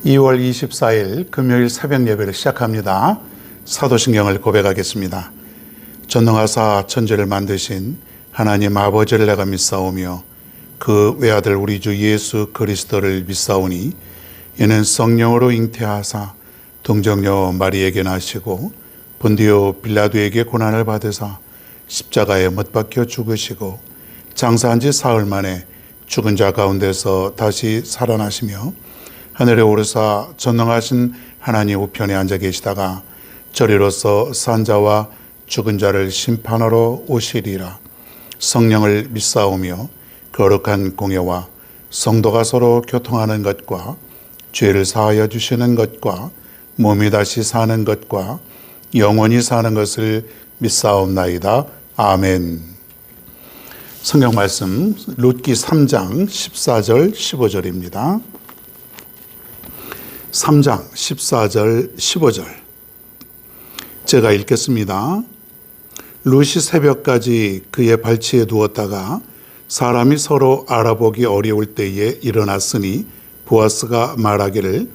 2월 24일 금요일 새벽 예배를 시작합니다. 사도신경을 고백하겠습니다. 전능하사 천지를 만드신 하나님 아버지를 내가 믿사오며 그 외아들 우리 주 예수 그리스도를 믿사오니 이는 성령으로 잉태하사 동정녀 마리에게 나시고 본디오 빌라도에게 고난을 받으사 십자가에 못 박혀 죽으시고 장사한 지 사흘 만에 죽은 자 가운데서 다시 살아나시며 하늘에 오르사 전능하신 하나님 우편에 앉아 계시다가 저리로서 산 자와 죽은 자를 심판하러 오시리라. 성령을 믿사오며 거룩한 공예와 성도가 서로 교통하는 것과 죄를 사하여 주시는 것과 몸이 다시 사는 것과 영원히 사는 것을 믿사옵나이다. 아멘. 성경 말씀 룻기 3장 14절 15절입니다. 3장 14절 15절 제가 읽겠습니다. 룻이 새벽까지 그의 발치에 누웠다가 사람이 서로 알아보기 어려울 때에 일어났으니 보아스가 말하기를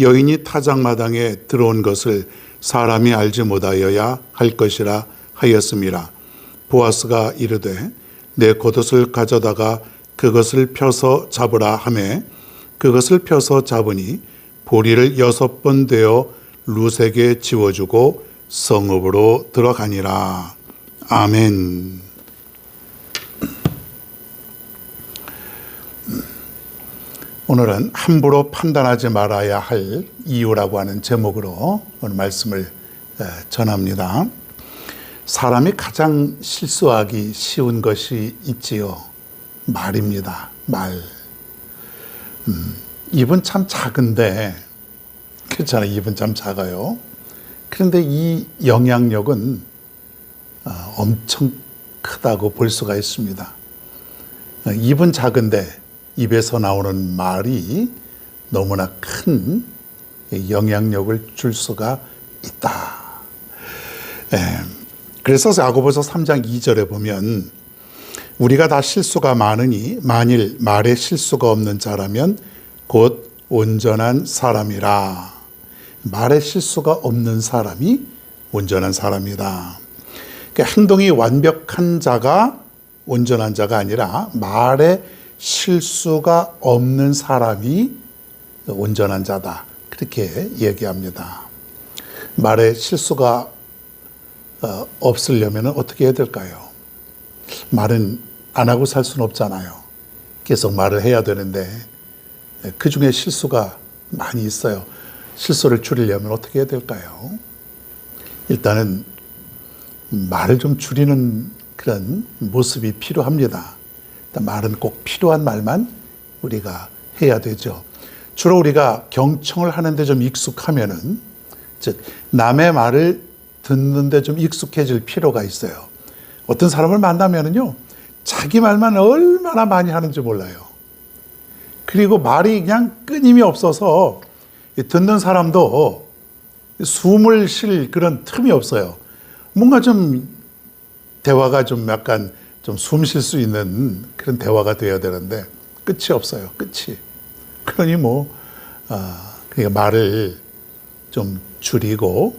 여인이 타작마당에 들어온 것을 사람이 알지 못하여야 할 것이라 하였음이라. 보아스가 이르되 내 겉옷을 가져다가 그것을 펴서 잡으라 하매 그것을 펴서 잡으니 보리를 6번 되어 룻에게 지워주고 성읍으로 들어가니라. 아멘. 오늘은 함부로 판단하지 말아야 할 이유라고 하는 제목으로 오늘 말씀을 전합니다. 사람이 가장 실수하기 쉬운 것이 있지요. 말입니다. 말. 입은 참 작은데, 그렇잖아요. 입은 참 작아요. 그런데 이 영향력은 엄청 크다고 볼 수가 있습니다. 입은 작은데 입에서 나오는 말이 너무나 큰 영향력을 줄 수가 있다. 그래서 야고보서 3장 2절에 보면 우리가 다 실수가 많으니 만일 말에 실수가 없는 자라면 곧 온전한 사람이라. 말에 실수가 없는 사람이 온전한 사람이다. 그러니까 행동이 완벽한 자가 온전한 자가 아니라 말에 실수가 없는 사람이 온전한 자다. 그렇게 얘기합니다. 말에 실수가 없으려면 어떻게 해야 될까요? 말은 안 하고 살 수는 없잖아요. 계속 말을 해야 되는데 그 중에 실수가 많이 있어요. 실수를 줄이려면 어떻게 해야 될까요? 일단은 말을 좀 줄이는 그런 모습이 필요합니다. 말은 꼭 필요한 말만 우리가 해야 되죠. 주로 우리가 경청을 하는데 좀 익숙하면은, 즉 남의 말을 듣는데 좀 익숙해질 필요가 있어요. 어떤 사람을 만나면은요, 자기 말만 얼마나 많이 하는지 몰라요. 그리고 말이 그냥 끊임이 없어서 듣는 사람도 숨을 쉴 그런 틈이 없어요. 뭔가 좀 대화가 좀 약간 좀 숨 쉴 수 있는 그런 대화가 되어야 되는데 끝이 없어요. 끝이. 그러니 그러니까 말을 좀 줄이고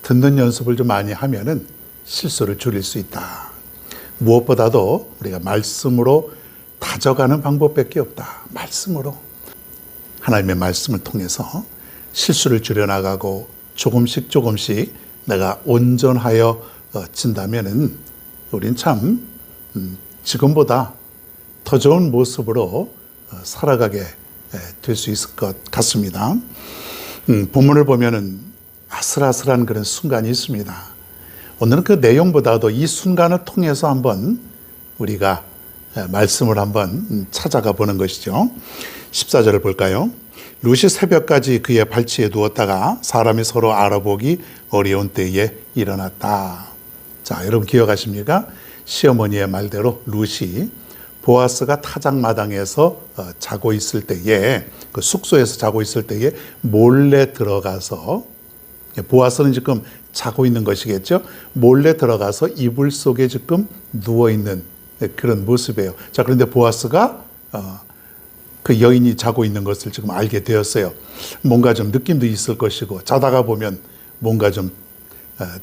듣는 연습을 좀 많이 하면은 실수를 줄일 수 있다. 무엇보다도 우리가 말씀으로 다져가는 방법밖에 없다. 말씀으로. 하나님의 말씀을 통해서 실수를 줄여나가고 조금씩 내가 온전하여 진다면은 우린 참 지금보다 더 좋은 모습으로 살아가게 될 수 있을 것 같습니다. 본문을 보면은 아슬아슬한 그런 순간이 있습니다. 오늘은 그 내용보다도 이 순간을 통해서 한번 우리가 말씀을 한번 찾아가 보는 것이죠. 14절을 볼까요? 룻이 새벽까지 그의 발치에 누웠다가 사람이 서로 알아보기 어려운 때에 일어났다. 자, 여러분 기억하십니까? 시어머니의 말대로 룻이 보아스가 타작마당에서 자고 있을 때에, 그 숙소에서 자고 있을 때에 몰래 들어가서, 보아스는 지금 자고 있는 것이겠죠. 몰래 들어가서 이불 속에 지금 누워 있는 그런 모습이에요. 자, 그런데 보아스가 그 여인이 자고 있는 것을 지금 알게 되었어요. 뭔가 좀 느낌도 있을 것이고 자다가 보면 뭔가 좀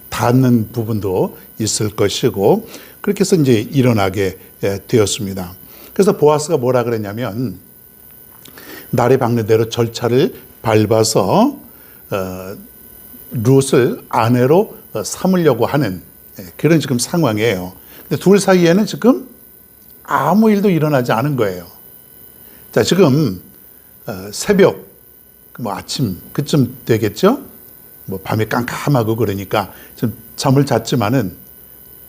닿는 부분도 있을 것이고 그렇게 해서 이제 일어나게 되었습니다. 그래서 보아스가 뭐라 그랬냐면 날이 밝는 대로 절차를 밟아서 룻을 아내로 삼으려고 하는 그런 지금 상황이에요. 근데 둘 사이에는 지금 아무 일도 일어나지 않은 거예요. 자, 지금 새벽, 뭐 아침 그쯤 되겠죠? 뭐 밤에 깜깜하고 그러니까 좀 잠을 잤지만은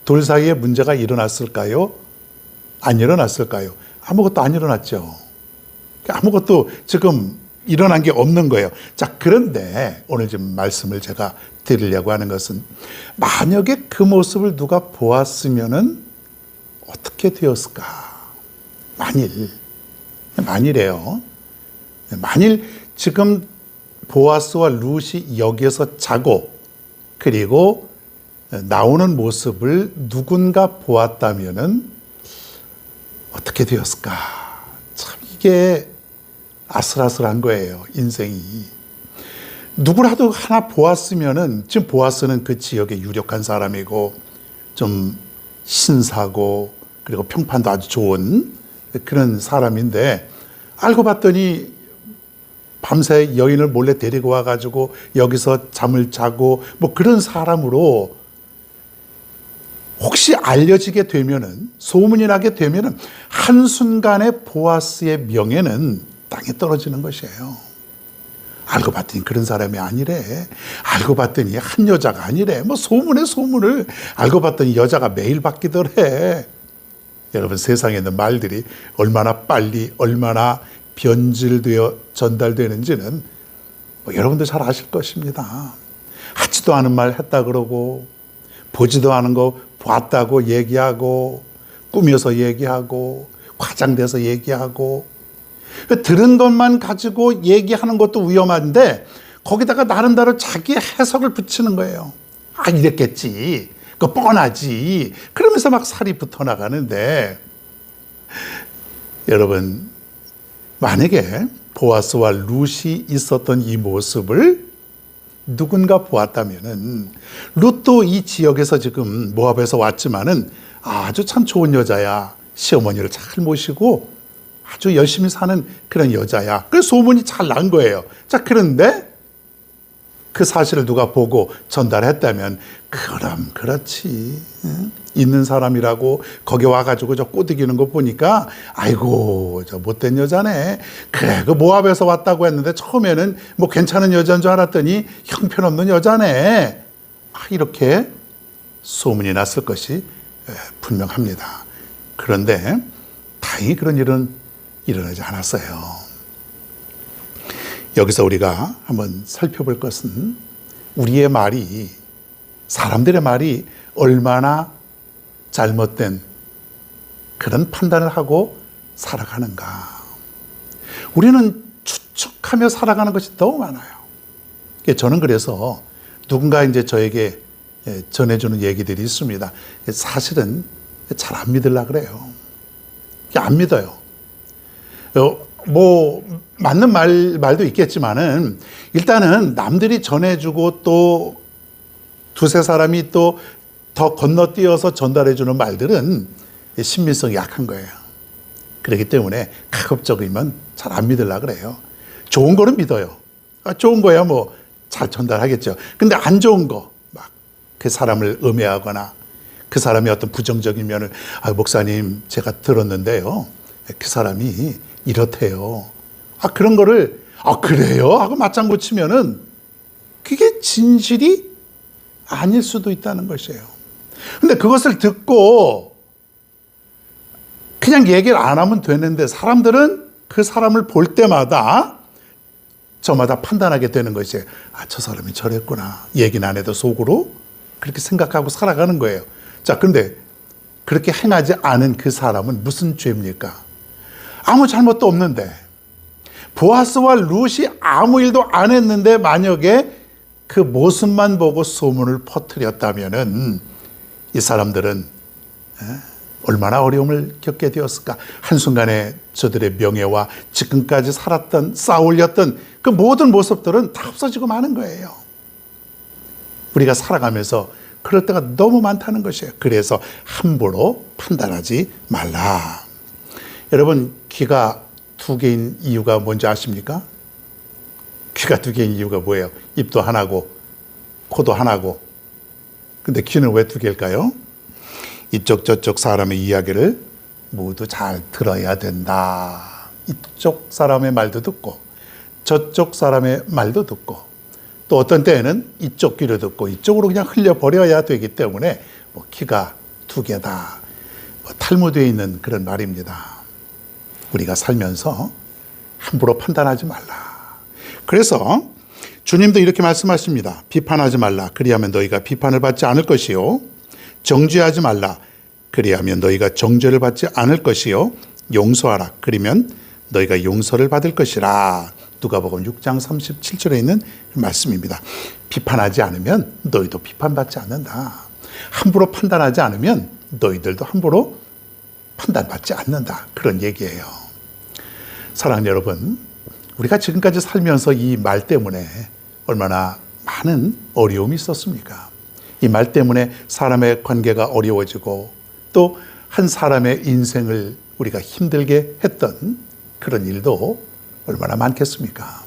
둘 사이에 문제가 일어났을까요? 안 일어났을까요? 아무것도 안 일어났죠. 아무것도 지금 일어난 게 없는 거예요. 자, 그런데 오늘 지금 말씀을 제가 드리려고 하는 것은 만약에 그 모습을 누가 보았으면은 어떻게 되었을까? 만일이에요. 만일 지금 보아스와 룻이 여기에서 자고 그리고 나오는 모습을 누군가 보았다면은 어떻게 되었을까? 참 이게 아슬아슬한 거예요, 인생이. 누구라도 하나 보았으면은 지금 보아스는 그 지역에 유력한 사람이고 좀 신사고 그리고 평판도 아주 좋은 그런 사람인데 알고 봤더니 밤새 여인을 몰래 데리고 와가지고 여기서 잠을 자고 뭐 그런 사람으로 혹시 알려지게 되면은 소문이 나게 되면은 한순간에 보아스의 명예는 땅에 떨어지는 것이에요. 알고 봤더니 그런 사람이 아니래. 알고 봤더니 한 여자가 아니래. 뭐 소문에 소문을 알고 봤더니 여자가 매일 바뀌더래. 여러분 세상에 있는 말들이 얼마나 빨리 얼마나 변질되어 전달되는지는 뭐 여러분도 잘 아실 것입니다. 하지도 않은 말 했다 그러고 보지도 않은 거 봤다고 얘기하고 꾸며서 얘기하고 과장돼서 얘기하고 들은 것만 가지고 얘기하는 것도 위험한데 거기다가 나름대로 자기 해석을 붙이는 거예요. 아 이랬겠지. 그거 뻔하지. 그러면서 막 살이 붙어 나가는데 여러분 만약에 보아스와 룻이 있었던 이 모습을 누군가 보았다면은 룻도 이 지역에서 지금 모압에서 왔지만은 아주 참 좋은 여자야. 시어머니를 잘 모시고 아주 열심히 사는 그런 여자야. 그래서 소문이 잘 난 거예요. 자, 그런데 그 사실을 누가 보고 전달했다면 그럼 그렇지. 있는 사람이라고 거기 와가지고 저 꼬드기는 거 보니까 아이고 저 못된 여자네. 그래 그 모압에서 왔다고 했는데 처음에는 뭐 괜찮은 여자인 줄 알았더니 형편없는 여자네. 이렇게 소문이 났을 것이 분명합니다. 그런데 다행히 그런 일은 일어나지 않았어요. 여기서 우리가 한번 살펴볼 것은 우리의 말이 사람들의 말이 얼마나 잘못된 그런 판단을 하고 살아가는가. 우리는 추측하며 살아가는 것이 너무 많아요. 저는 그래서 누군가 이제 저에게 전해주는 얘기들이 있습니다. 사실은 잘 안 믿으려고 그래요. 안 믿어요. 뭐 맞는 말도 있겠지만은 일단은 남들이 전해주고 또 두세 사람이 또 더 건너뛰어서 전달해주는 말들은 신빙성이 약한 거예요. 그렇기 때문에 가급적이면 잘 안 믿으려고 그래요. 좋은 거는 믿어요. 좋은 거야 뭐 잘 전달하겠죠. 근데 안 좋은 거, 막 그 사람을 음해하거나 그 사람의 어떤 부정적인 면을 목사님 제가 들었는데요. 그 사람이 이렇대요. 그런 거를 그래요? 하고 맞장구 치면은 그게 진실이 아닐 수도 있다는 것이에요. 근데 그것을 듣고 그냥 얘기를 안 하면 되는데 사람들은 그 사람을 볼 때마다 저마다 판단하게 되는 것이 저 사람이 저랬구나. 얘기는 안 해도 속으로 그렇게 생각하고 살아가는 거예요. 자, 그런데 그렇게 행하지 않은 그 사람은 무슨 죄입니까? 아무 잘못도 없는데 보아스와 룻이 아무 일도 안 했는데 만약에 그 모습만 보고 소문을 퍼뜨렸다면은 이 사람들은 얼마나 어려움을 겪게 되었을까. 한순간에 저들의 명예와 지금까지 살았던, 쌓아올렸던 그 모든 모습들은 다 없어지고 마는 거예요. 우리가 살아가면서 그럴 때가 너무 많다는 것이에요. 그래서 함부로 판단하지 말라. 여러분, 귀가 두 개인 이유가 뭔지 아십니까? 귀가 두 개인 이유가 뭐예요? 입도 하나고 코도 하나고. 근데 귀는 왜 두 개일까요? 이쪽 저쪽 사람의 이야기를 모두 잘 들어야 된다. 이쪽 사람의 말도 듣고 저쪽 사람의 말도 듣고 또 어떤 때에는 이쪽 귀로 듣고 이쪽으로 그냥 흘려버려야 되기 때문에 귀가 두 개다. 탈무드에 있는 그런 말입니다. 우리가 살면서 함부로 판단하지 말라. 그래서 주님도 이렇게 말씀하십니다. 비판하지 말라. 그리하면 너희가 비판을 받지 않을 것이요. 정죄하지 말라. 그리하면 너희가 정죄를 받지 않을 것이요. 용서하라. 그러면 너희가 용서를 받을 것이라. 누가복음 6장 37절에 있는 말씀입니다. 비판하지 않으면 너희도 비판받지 않는다. 함부로 판단하지 않으면 너희들도 함부로 판단받지 않는다. 그런 얘기예요. 사랑하는 여러분, 우리가 지금까지 살면서 이 말 때문에 얼마나 많은 어려움이 있었습니까? 이 말 때문에 사람의 관계가 어려워지고 또 한 사람의 인생을 우리가 힘들게 했던 그런 일도 얼마나 많겠습니까?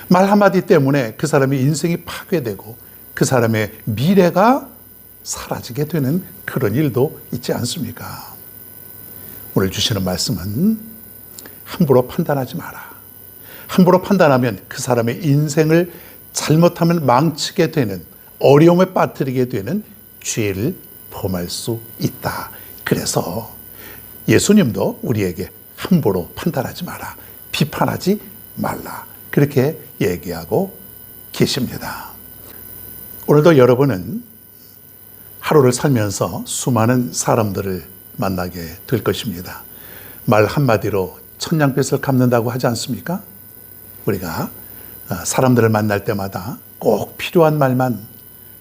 말 한마디 때문에 그 사람의 인생이 파괴되고 그 사람의 미래가 사라지게 되는 그런 일도 있지 않습니까? 오늘 주시는 말씀은 함부로 판단하지 마라. 함부로 판단하면 그 사람의 인생을 잘못하면 망치게 되는, 어려움에 빠뜨리게 되는 죄를 범할 수 있다. 그래서 예수님도 우리에게 함부로 판단하지 마라. 비판하지 말라. 그렇게 얘기하고 계십니다. 오늘도 여러분은 하루를 살면서 수많은 사람들을 만나게 될 것입니다. 말 한마디로 천냥빚을 갚는다고 하지 않습니까? 우리가 사람들을 만날 때마다 꼭 필요한 말만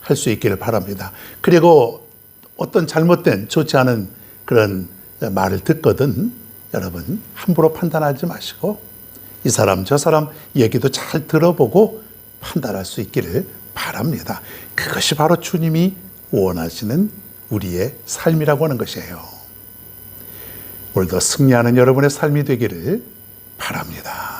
할 수 있기를 바랍니다. 그리고 어떤 잘못된 좋지 않은 그런 말을 듣거든 여러분 함부로 판단하지 마시고 이 사람 저 사람 얘기도 잘 들어보고 판단할 수 있기를 바랍니다. 그것이 바로 주님이 원하시는 우리의 삶이라고 하는 것이에요. 오늘도 승리하는 여러분의 삶이 되기를 바랍니다.